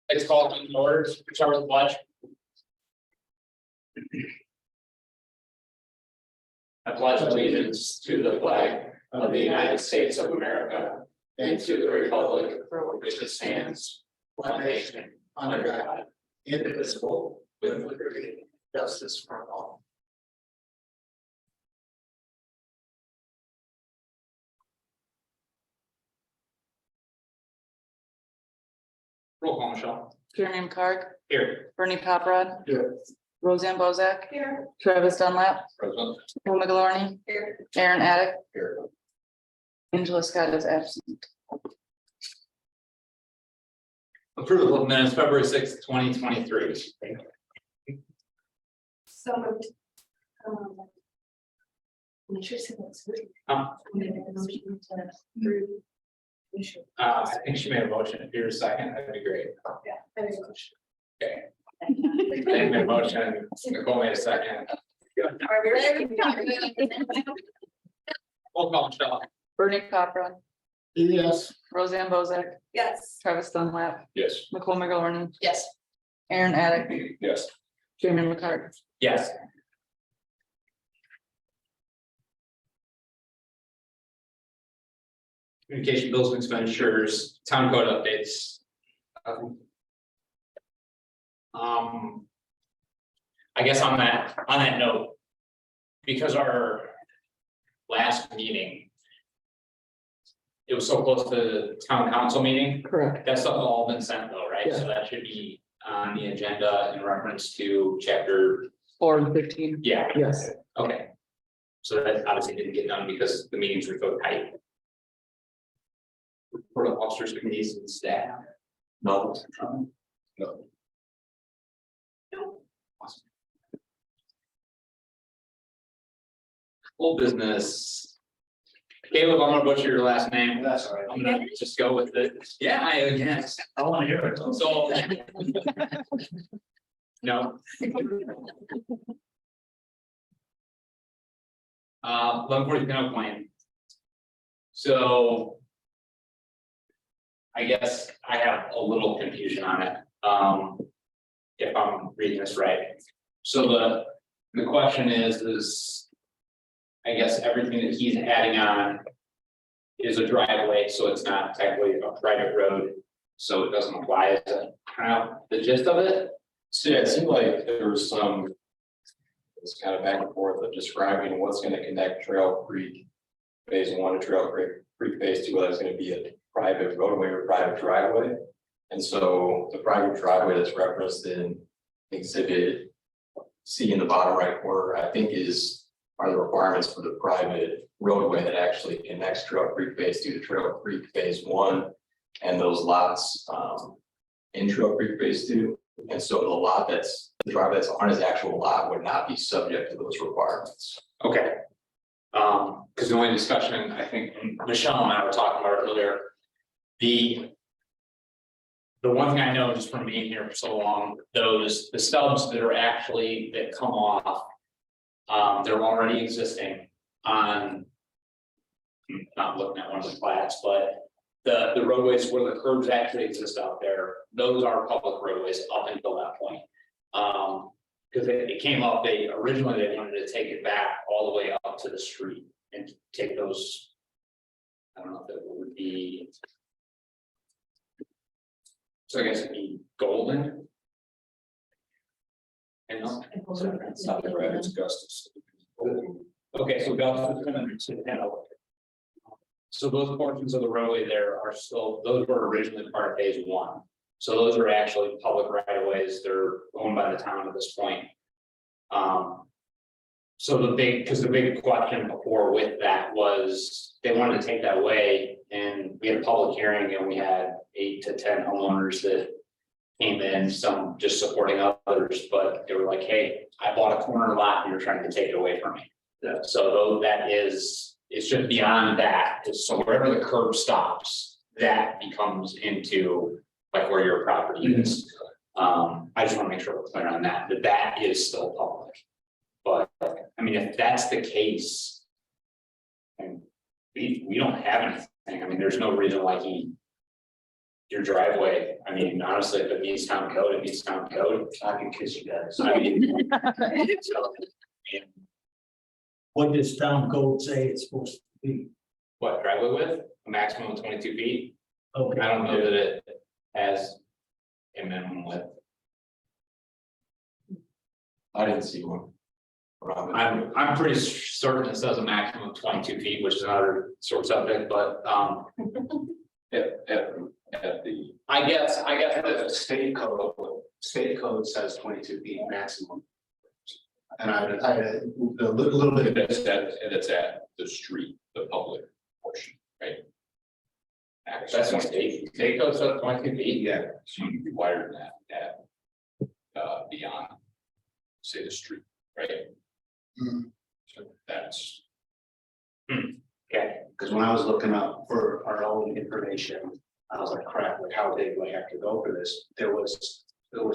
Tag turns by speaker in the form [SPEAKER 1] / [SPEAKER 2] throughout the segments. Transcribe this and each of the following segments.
[SPEAKER 1] It's called in order to start with the pledge. I pledge allegiance to the flag of the United States of America and to the republic for which it stands, one nation, under God, indivisible, with liberty and justice for all. Roll call, Michelle.
[SPEAKER 2] Jeremy McCarg,
[SPEAKER 1] Here.
[SPEAKER 2] Bernie Paprad,
[SPEAKER 1] Here.
[SPEAKER 2] Roseanne Bozak. Here. Travis Dunlap,
[SPEAKER 1] Present.
[SPEAKER 2] Paul Miglorny. Here. Aaron Addick,
[SPEAKER 1] Here.
[SPEAKER 2] Angela Scott is absent.
[SPEAKER 1] Approval of minutes, February 6th, 2023.
[SPEAKER 3] So moved. I'm sure someone's moving. We made a motion to approve. We should.
[SPEAKER 1] I think she made a motion. Here's a second, that'd be great.
[SPEAKER 3] Yeah, I made a motion.
[SPEAKER 1] Okay. Dave made a motion, Nicole made a second.
[SPEAKER 3] Are we ready?
[SPEAKER 1] Roll call, Michelle.
[SPEAKER 2] Bernie Paprad,
[SPEAKER 1] Yes.
[SPEAKER 2] Roseanne Bozak,
[SPEAKER 3] Yes.
[SPEAKER 2] Travis Dunlap,
[SPEAKER 1] Yes.
[SPEAKER 2] Nicole Miglorny,
[SPEAKER 3] Yes.
[SPEAKER 2] Aaron Addick,
[SPEAKER 1] Yes.
[SPEAKER 2] Jeremy McCarg.
[SPEAKER 1] Yes. Communication bills and expenditures, town code updates. I guess on that note. Because our last meeting. It was so close to the town council meeting,
[SPEAKER 2] Correct.
[SPEAKER 1] that's all been sent though, right? So that should be on the agenda in reference to chapter,
[SPEAKER 2] 4 and 15.
[SPEAKER 1] yeah.
[SPEAKER 2] Yes.
[SPEAKER 1] Okay. So that obviously didn't get done because the meetings were so tight. Report of officers, committees and staff. No. No. Awesome. Full business. Caleb, I'm gonna butcher your last name.
[SPEAKER 4] That's all right.
[SPEAKER 1] I'm gonna just go with it. Yeah, I guess.
[SPEAKER 4] I wanna hear it.
[SPEAKER 1] So. No. 1140 Pinot Plain. So. I guess I have a little confusion on it, if I'm reading this right. So the question is. I guess everything that he's adding on. Is a driveway, so it's not technically a private road, so it doesn't apply as a, kind of the gist of it.
[SPEAKER 4] So yeah, it seemed like there was some. It's kind of back and forth of describing what's gonna connect Trail Creek. Phase 1 to Trail Creek Phase 2, whether it's gonna be a private roadway or private driveway. And so the private driveway that's referenced in exhibit C in the bottom right corner, I think are the requirements for the private roadway that actually connects Trail Creek Phase 2 to Trail Creek Phase 1. And those lots in Trail Creek Phase 2. And so the driveway that's on his actual lot would not be subject to those requirements.
[SPEAKER 1] Okay. Because the only discussion, I think Michelle and I were talking about earlier. The one thing I know just from being here for so long, the stubs that are actually that come off. They're already existing on. I'm not looking at one of the plats, but the roadways where the curbs actually exist out there, those are public roadways up until that point. Because it came up, they originally wanted to take it back all the way up to the street and take those. I don't know if it would be. So I guess it'd be Golden. And
[SPEAKER 4] It's Augustus.
[SPEAKER 1] okay, so Augustus. So those portions of the roadway there are still, those were originally part of phase 1. So those are actually public right of ways, they're owned by the town at this point. So the big question before with that was, they wanted to take that away, and we had a public hearing and we had 8 to 10 homeowners that. Came in, some just supporting others, but they were like, hey, I bought a corner lot and you're trying to take it away from me.
[SPEAKER 4] Yeah.
[SPEAKER 1] So though that is, it's just beyond that, so wherever the curb stops, that becomes into like where your property is. I just want to make sure we're clear on that that is still public. But I mean, if that's the case. And we don't have anything, I mean, there's no reason why he your driveway, I mean, honestly, if it meets town code, it meets town code.
[SPEAKER 5] I can kiss you guys.
[SPEAKER 1] I mean. so, and
[SPEAKER 5] What does town code say it's supposed to be?
[SPEAKER 1] What driveway width, a maximum of 22 feet,
[SPEAKER 5] Okay.
[SPEAKER 1] I don't know that it has a minimum width.
[SPEAKER 4] I didn't see one. Robin.
[SPEAKER 1] I'm pretty certain it says a maximum of 22 feet, which is another sort of subject, but
[SPEAKER 4] At the,
[SPEAKER 1] I guess
[SPEAKER 6] The state code says 22 feet maximum. And a little bit of
[SPEAKER 4] that's at the street, the public portion, right?
[SPEAKER 1] that's what state code says 22 feet.
[SPEAKER 6] yeah,
[SPEAKER 4] So you can be wider than that, beyond, say, the street, right?
[SPEAKER 6] Mhm.
[SPEAKER 4] So that's,
[SPEAKER 1] Okay,
[SPEAKER 6] because when I was looking up for our own information, I was like, crap, like how big do I have to go for this? It was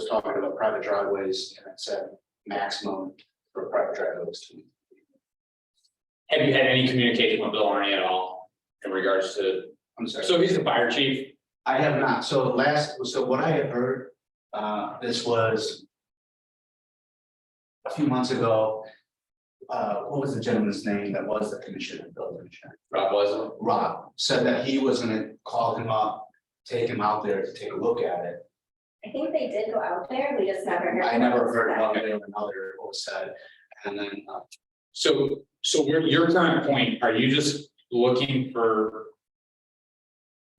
[SPEAKER 6] talking about private driveways and it said maximum for private driveways.
[SPEAKER 1] have you had any communication with Bill Arnie at all in regards to,
[SPEAKER 6] I'm sorry.
[SPEAKER 1] so he's the fire chief?
[SPEAKER 6] I have not. So what I had heard, this was a few months ago. What was the gentleman's name that was the commissioner, building commissioner?
[SPEAKER 1] Rob wasn't.
[SPEAKER 6] Rob said that he was gonna call him up, take him out there to take a look at it.
[SPEAKER 3] I think they did go out there, we just never heard.
[SPEAKER 6] I never heard one way or another what was said. And then,
[SPEAKER 1] So where your current point, are you just looking for?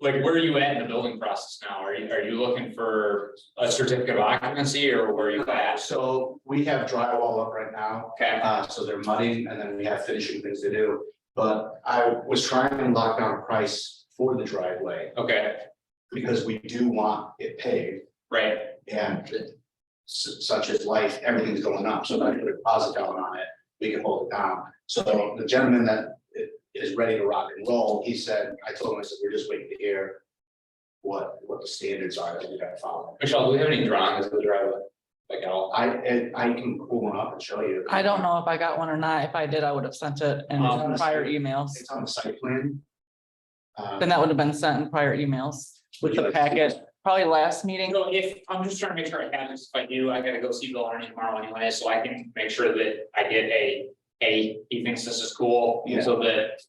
[SPEAKER 1] Like, where are you at in the building process now? Are you looking for a certificate of occupancy or where are you at?
[SPEAKER 6] so we have drywall up right now.
[SPEAKER 1] Okay,
[SPEAKER 6] So they're mudding and then we have finishing things to do. But I was trying to lock down a price for the driveway
[SPEAKER 1] okay,
[SPEAKER 6] because we do want it paved.
[SPEAKER 1] right,
[SPEAKER 6] And such as life, everything's going up, so if I put a deposit down on it, we can hold it down. So the gentleman that is ready to rock and roll, he said, I told him, I said, we're just waiting to hear what the standards are that we gotta follow.
[SPEAKER 1] Michelle, do we have any drawings of the driveway? Like at all?
[SPEAKER 6] I can pull one up and show you.
[SPEAKER 2] I don't know if I got one or not. If I did, I would have sent it in prior emails.
[SPEAKER 6] It's on the site plan.
[SPEAKER 2] Then that would have been sent in prior emails with the packet, probably last meeting.
[SPEAKER 1] So if, I'm just trying to make sure I have this, if I do, I gotta go see Bill Arnie tomorrow anyway, so I can make sure that I get he thinks this is cool.
[SPEAKER 6] Yeah.
[SPEAKER 1] So that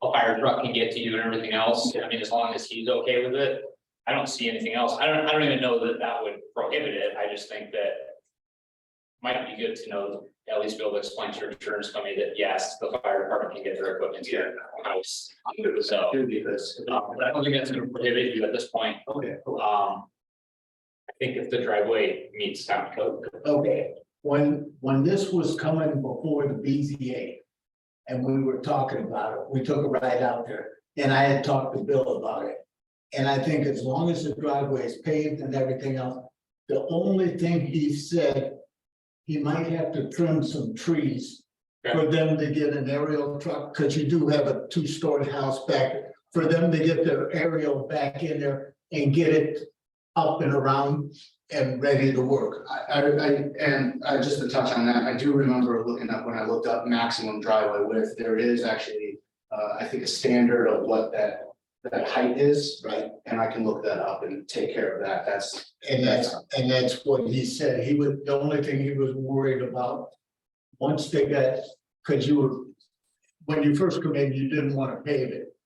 [SPEAKER 1] a fire truck can get to you and everything else, I mean, as long as he's okay with it, I don't see anything else, I don't even know that would prohibit it, I just think that. Might be good to know, at least be able to explain to your insurance company that yes, the fire department can get their equipment here. House.
[SPEAKER 6] I'm good with that too, because.
[SPEAKER 1] I don't think that's gonna prohibit you at this point.
[SPEAKER 6] Okay, cool.
[SPEAKER 1] I think if the driveway meets town code,
[SPEAKER 5] Okay, when this was coming before the BZA. And we were talking about it, we took a ride out there and I had talked to Bill about it. And I think as long as the driveway is paved and everything else, the only thing he said. He might have to trim some trees for them to get an aerial truck, because you do have a two-story house back. For them to get their aerial back in there and get it up and around and ready to work.
[SPEAKER 6] And just to touch on that, I do remember looking up when I looked up maximum driveway width, there is actually, I think a standard of what that height is.
[SPEAKER 5] Right.
[SPEAKER 6] And I can look that up and take care of that,
[SPEAKER 5] And that's what he said. The only thing he was worried about. Once they got, because when you first come in, you didn't want to pave it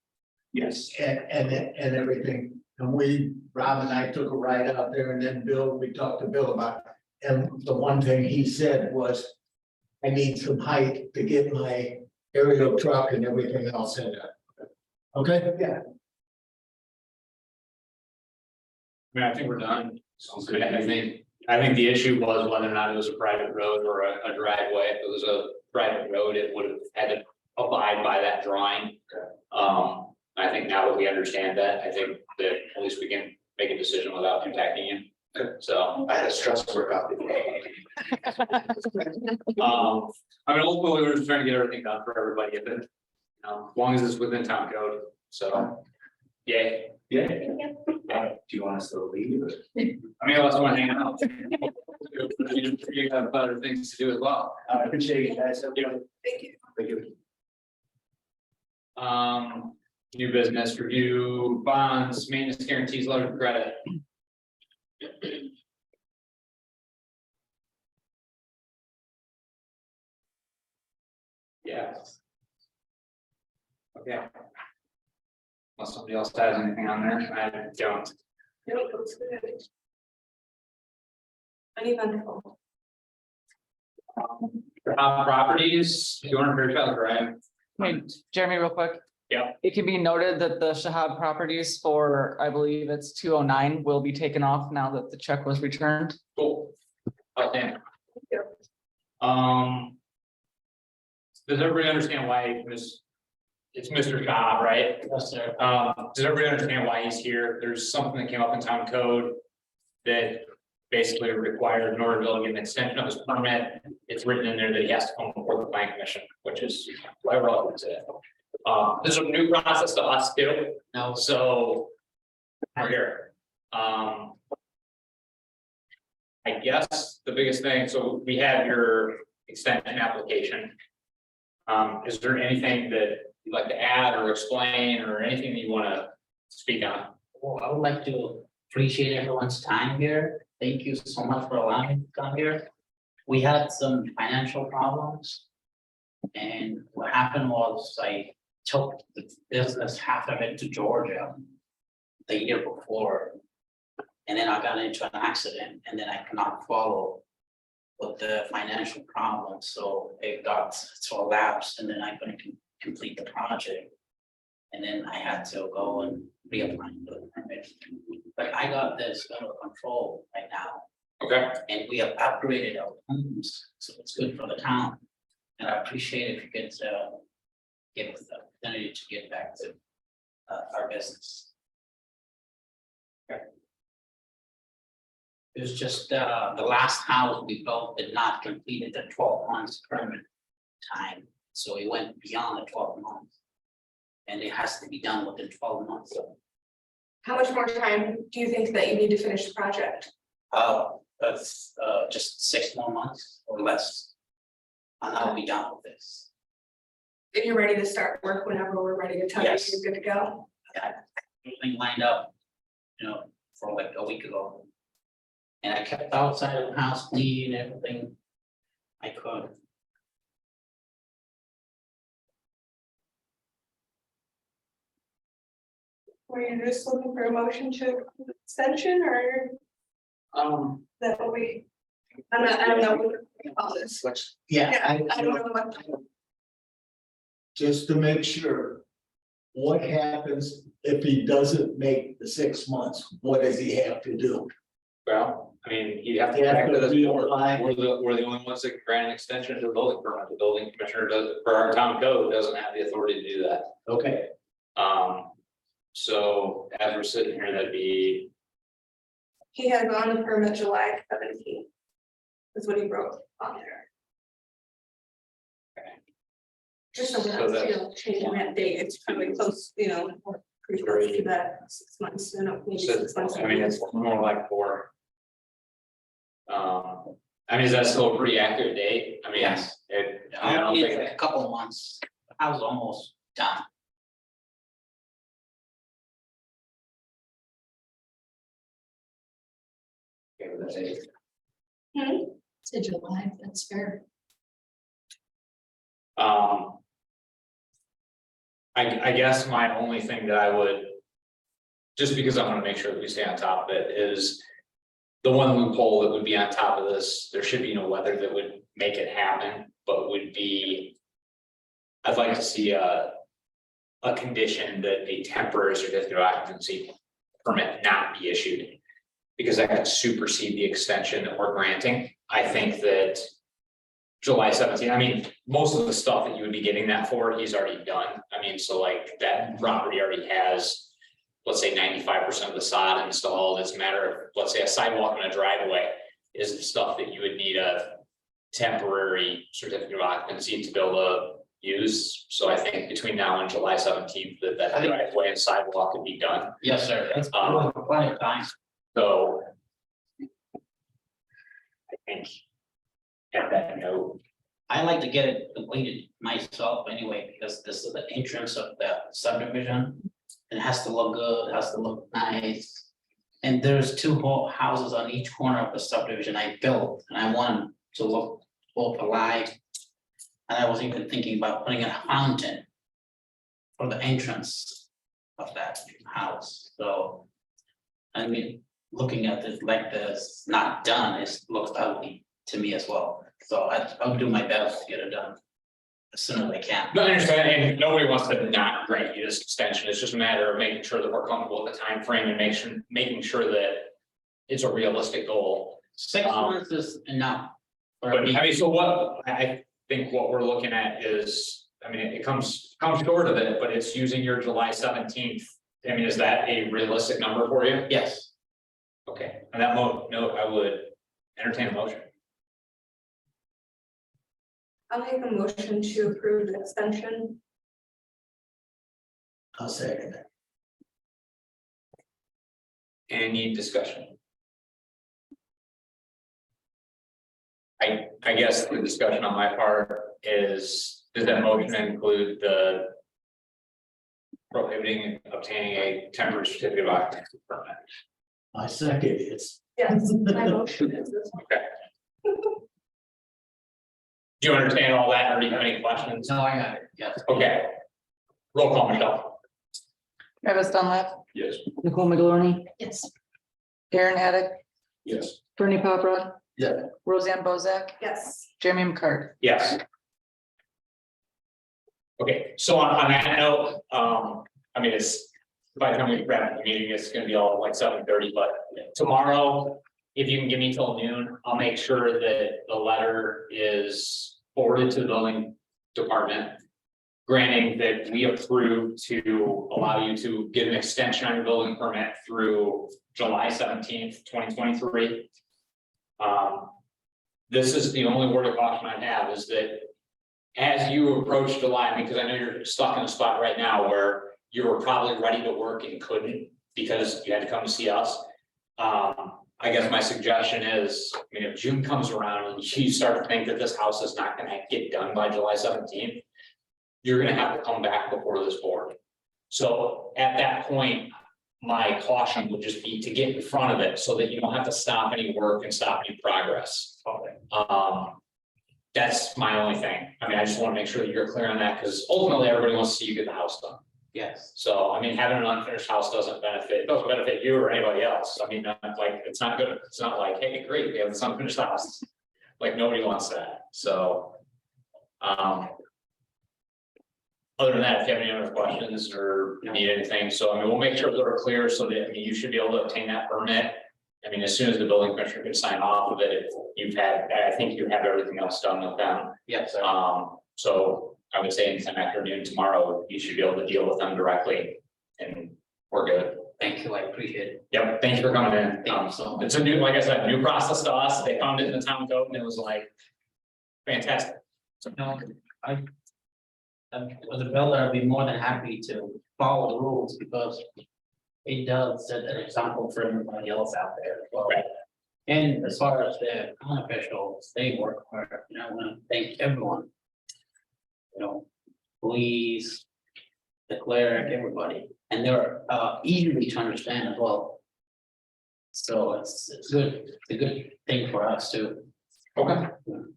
[SPEAKER 6] yes,
[SPEAKER 5] and everything. And Rob and I took a ride out there and then we talked to Bill about it. And the one thing he said was, I need some height to get my aerial truck and everything else in there. Okay? Yeah.
[SPEAKER 1] I mean, I think we're done.
[SPEAKER 6] sounds
[SPEAKER 1] I
[SPEAKER 6] good.
[SPEAKER 1] mean, I think the issue was whether or not it was a private road or a driveway. If it was a private road, it would have had to abide by that drawing. I think now that we understand that, I think that at least we can make a decision without impacting you. So,
[SPEAKER 6] I had a stressful workout before.
[SPEAKER 1] I mean, ultimately, we're just trying to get everything done for everybody, if it, as long as it's within town code, so. Yay.
[SPEAKER 6] Yeah.
[SPEAKER 3] Thank you.
[SPEAKER 6] Do you want us to leave?
[SPEAKER 1] I mean, unless I want to hang out. You have other things to do as well.
[SPEAKER 6] I appreciate you guys.
[SPEAKER 1] You know,
[SPEAKER 6] Thank you.
[SPEAKER 1] New business, review bonds, maintenance guarantees, letter of credit. Yeah. Okay. Unless somebody else has anything on there, I don't.
[SPEAKER 3] Nope, looks good. Uneventful.
[SPEAKER 1] Properties, you want to hear about, right?
[SPEAKER 2] Wait, Jeremy, real quick.
[SPEAKER 1] Yeah.
[SPEAKER 2] It can be noted that the Shahab properties for, I believe it's 209 will be taken off now that the check was returned.
[SPEAKER 1] Cool. Okay.
[SPEAKER 3] you.
[SPEAKER 1] Does everybody understand why it's Mr. Cobb, right?
[SPEAKER 7] Yes, sir.
[SPEAKER 1] Does everybody understand why he's here? There's something that came up in town code that basically required in order to get an extension of his permit. It's written in there that he has to come before the planning commission, which is why we're all today. This is a new process to us too,
[SPEAKER 7] No,
[SPEAKER 1] so we're here. I guess the biggest thing, so we have your extension application. Is there anything that you'd like to add or explain or anything that you want to speak on?
[SPEAKER 7] well, I would like to appreciate everyone's time here. Thank you so much for allowing me to come here. We had some financial problems. And what happened was I took the business, half of it to Georgia the year before. And then I got into an accident and then I could not follow with the financial problems, so it got to a lapse and then I couldn't complete the project. And then I had to go and reapply for the permit. But I got this under control right now,
[SPEAKER 1] Okay,
[SPEAKER 7] and we have upgraded our homes, so it's good for the town. And I appreciate if you could give us the opportunity to get back to our business. It was just the last house we built did not complete the 12 months permit time, so it went beyond the 12 months. And it has to be done within 12 months.
[SPEAKER 3] How much more time do you think that you need to finish the project?
[SPEAKER 7] That's just 6 more months or less. And I'll be done with this.
[SPEAKER 3] If you're ready to start work whenever we're ready to tell you
[SPEAKER 7] Yes.
[SPEAKER 3] you're good to go.
[SPEAKER 7] Everything lined up, for like a week ago. And I kept outside of the house clean, everything I could.
[SPEAKER 3] Were you just looking for a motion to extension or that what we? I don't know what we call this.
[SPEAKER 5] Yeah,
[SPEAKER 3] I don't know what.
[SPEAKER 5] just to make sure. What happens if he doesn't make the 6 months? What does he have to do?
[SPEAKER 1] well, I mean, you have to.
[SPEAKER 5] He has
[SPEAKER 1] back
[SPEAKER 5] to
[SPEAKER 1] to this board.
[SPEAKER 5] reapply.
[SPEAKER 1] We're the only ones that can grant an extension to the building permit. The building commissioner does, for our town code, doesn't have the authority to do that.
[SPEAKER 5] Okay,
[SPEAKER 1] So as we're sitting here, that'd be,
[SPEAKER 3] He has on the permit July 17th. Is what he wrote on there. Just so
[SPEAKER 1] So
[SPEAKER 3] that's,
[SPEAKER 1] that's-
[SPEAKER 3] changing that date, it's probably close, or pretty close to that 6 months, maybe 6 months.
[SPEAKER 1] I mean, it's more like 4. I mean, is that still a pretty accurate date? I mean,
[SPEAKER 7] Yes.
[SPEAKER 1] I don't
[SPEAKER 7] It's
[SPEAKER 1] think,
[SPEAKER 7] a couple of months, I was almost done.
[SPEAKER 1] okay, that's it.
[SPEAKER 3] To July, that's fair.
[SPEAKER 1] I guess my only thing that I would. Just because I want to make sure that we stay on top of it is. The one loophole that would be on top of this, there should be no weather that would make it happen, but would be. I'd like to see a condition that a temporary certificate of occupancy permit not be issued. Because that could supersede the extension that we're granting. I think that. July 17th, I mean, most of the stuff that you would be getting that for, he's already done. I mean, so like that property already has. Let's say 95% of the sod installed. It's a matter of, let's say, a sidewalk and a driveway is the stuff that you would need a. Temporary certificate of occupancy to be able to use. So I think between now and July 17th, that
[SPEAKER 7] I think-
[SPEAKER 1] driveway and sidewalk could be done.
[SPEAKER 7] Yes, sir, that's plenty of time.
[SPEAKER 1] So. I think. At that note,
[SPEAKER 7] I like to get it completed myself anyway, because this is the entrance of the subdivision. It has to look good, it has to look nice. And there's two whole houses on each corner of the subdivision I built, and I want them to look both alike. And I was even thinking about putting a fountain for the entrance of that house, so. I mean, looking at it like this, not done, it looks ugly to me as well, so I'll do my best to get it done. As soon as I can.
[SPEAKER 1] No, I understand, and nobody wants to not grant you this extension, it's just a matter of making sure that we're comfortable with the time frame and making sure that. It's a realistic goal,
[SPEAKER 7] 6 months is enough. for
[SPEAKER 1] but
[SPEAKER 7] me.
[SPEAKER 1] I mean, so what, I think what we're looking at is, I mean, it comes short of it, but it's using your July 17th. I mean, is that a realistic number for you?
[SPEAKER 7] Yes,
[SPEAKER 1] Okay, on that note, I would entertain a motion.
[SPEAKER 3] I'll make a motion to approve the extension.
[SPEAKER 5] I'll second that.
[SPEAKER 1] Any discussion? I guess the discussion on my part is, does that motion include the prohibiting obtaining a temporary certificate of occupancy permit?
[SPEAKER 5] I second it.
[SPEAKER 3] Yes, my motion is this one.
[SPEAKER 1] Do you understand all that, or do you have any questions?
[SPEAKER 7] no, I got it, yes.
[SPEAKER 1] Okay. Roll call, Michelle.
[SPEAKER 2] Travis Dunlap,
[SPEAKER 4] Yes.
[SPEAKER 2] Nicole McGillarney,
[SPEAKER 3] Yes.
[SPEAKER 2] Aaron Addick,
[SPEAKER 4] Yes.
[SPEAKER 2] Bernie Paprad.
[SPEAKER 5] Yeah.
[SPEAKER 2] Roseanne Bozak,
[SPEAKER 3] Yes.
[SPEAKER 2] Jeremy McCart.
[SPEAKER 1] Yes. Okay, so on that note, I mean, it's, by the time we wrap up the meeting, it's gonna be all like 7:30, but tomorrow, if you can give me till noon, I'll make sure that the letter is forwarded to the building department. Granting that we approve to allow you to get an extension on your building permit through July 17th, 2023. This is the only word of caution I have, is that as you approach July, because I know you're stuck in a spot right now where you were probably ready to work and couldn't because you had to come to see us. I guess my suggestion is, I mean, if June comes around and you start to think that this house is not gonna get done by July 17th, you're gonna have to come back before this board. So at that point, my caution would just be to get in front of it so that you don't have to stop any work and stop any progress. That's my only thing. I mean, I just want to make sure that you're clear on that, because ultimately everybody wants to see you get the house done.
[SPEAKER 7] Yes,
[SPEAKER 1] So, I mean, having an unfinished house doesn't benefit you or anybody else. I mean, like, it's not good. It's not like, hey, great, we have this unfinished house. Like, nobody wants that, so. Other than that, if you have any other questions or need anything, so I mean, we'll make sure that we're clear so that, I mean, you should be able to obtain that permit. I mean, as soon as the building commissioner can sign off of it, if I think you have everything else done with them.
[SPEAKER 7] yes, sir.
[SPEAKER 1] So I would say anytime after noon tomorrow, you should be able to deal with them directly and we're good.
[SPEAKER 7] Thank you, I appreciate it.
[SPEAKER 1] Yep, thank you for coming in.
[SPEAKER 7] Thank you so much.
[SPEAKER 1] It's a new, like I said, new process to us. They found it in the town code and it was like fantastic.
[SPEAKER 7] No, as a builder, I'd be more than happy to follow the rules, because it does set an example for everybody else out there as well.
[SPEAKER 1] Right.
[SPEAKER 7] And as far as the town officials, they work hard, I want to thank everyone. Police, the clerk, everybody, and they're easy to understand as well. So it's good, it's a good thing for us too.
[SPEAKER 1] Okay,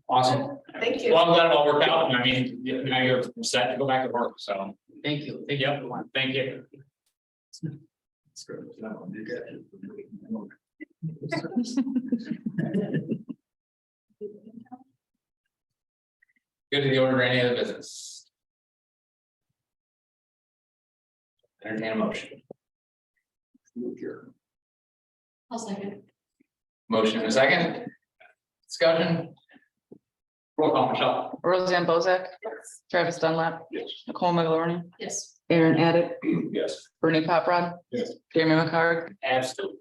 [SPEAKER 1] awesome.
[SPEAKER 3] Thank you.
[SPEAKER 1] Well, I'm glad it all worked out. And I mean, now you're set to go back to work, so,
[SPEAKER 7] Thank you, thank you
[SPEAKER 1] yep,
[SPEAKER 7] everyone.
[SPEAKER 1] thank you. Good to the order of any other business. Entertain a motion.
[SPEAKER 3] I'll second.
[SPEAKER 1] Motion in a second. Discussion. Roll call, Michelle.
[SPEAKER 2] Roseanne Bozak,
[SPEAKER 3] Yes.
[SPEAKER 2] Travis Dunlap,
[SPEAKER 4] Yes.
[SPEAKER 2] Nicole McGillarney,
[SPEAKER 3] Yes.
[SPEAKER 2] Aaron Addick,
[SPEAKER 4] Yes.
[SPEAKER 2] Bernie Paprad.
[SPEAKER 4] Yes.
[SPEAKER 2] Jeremy McCart.
[SPEAKER 1] Absolutely.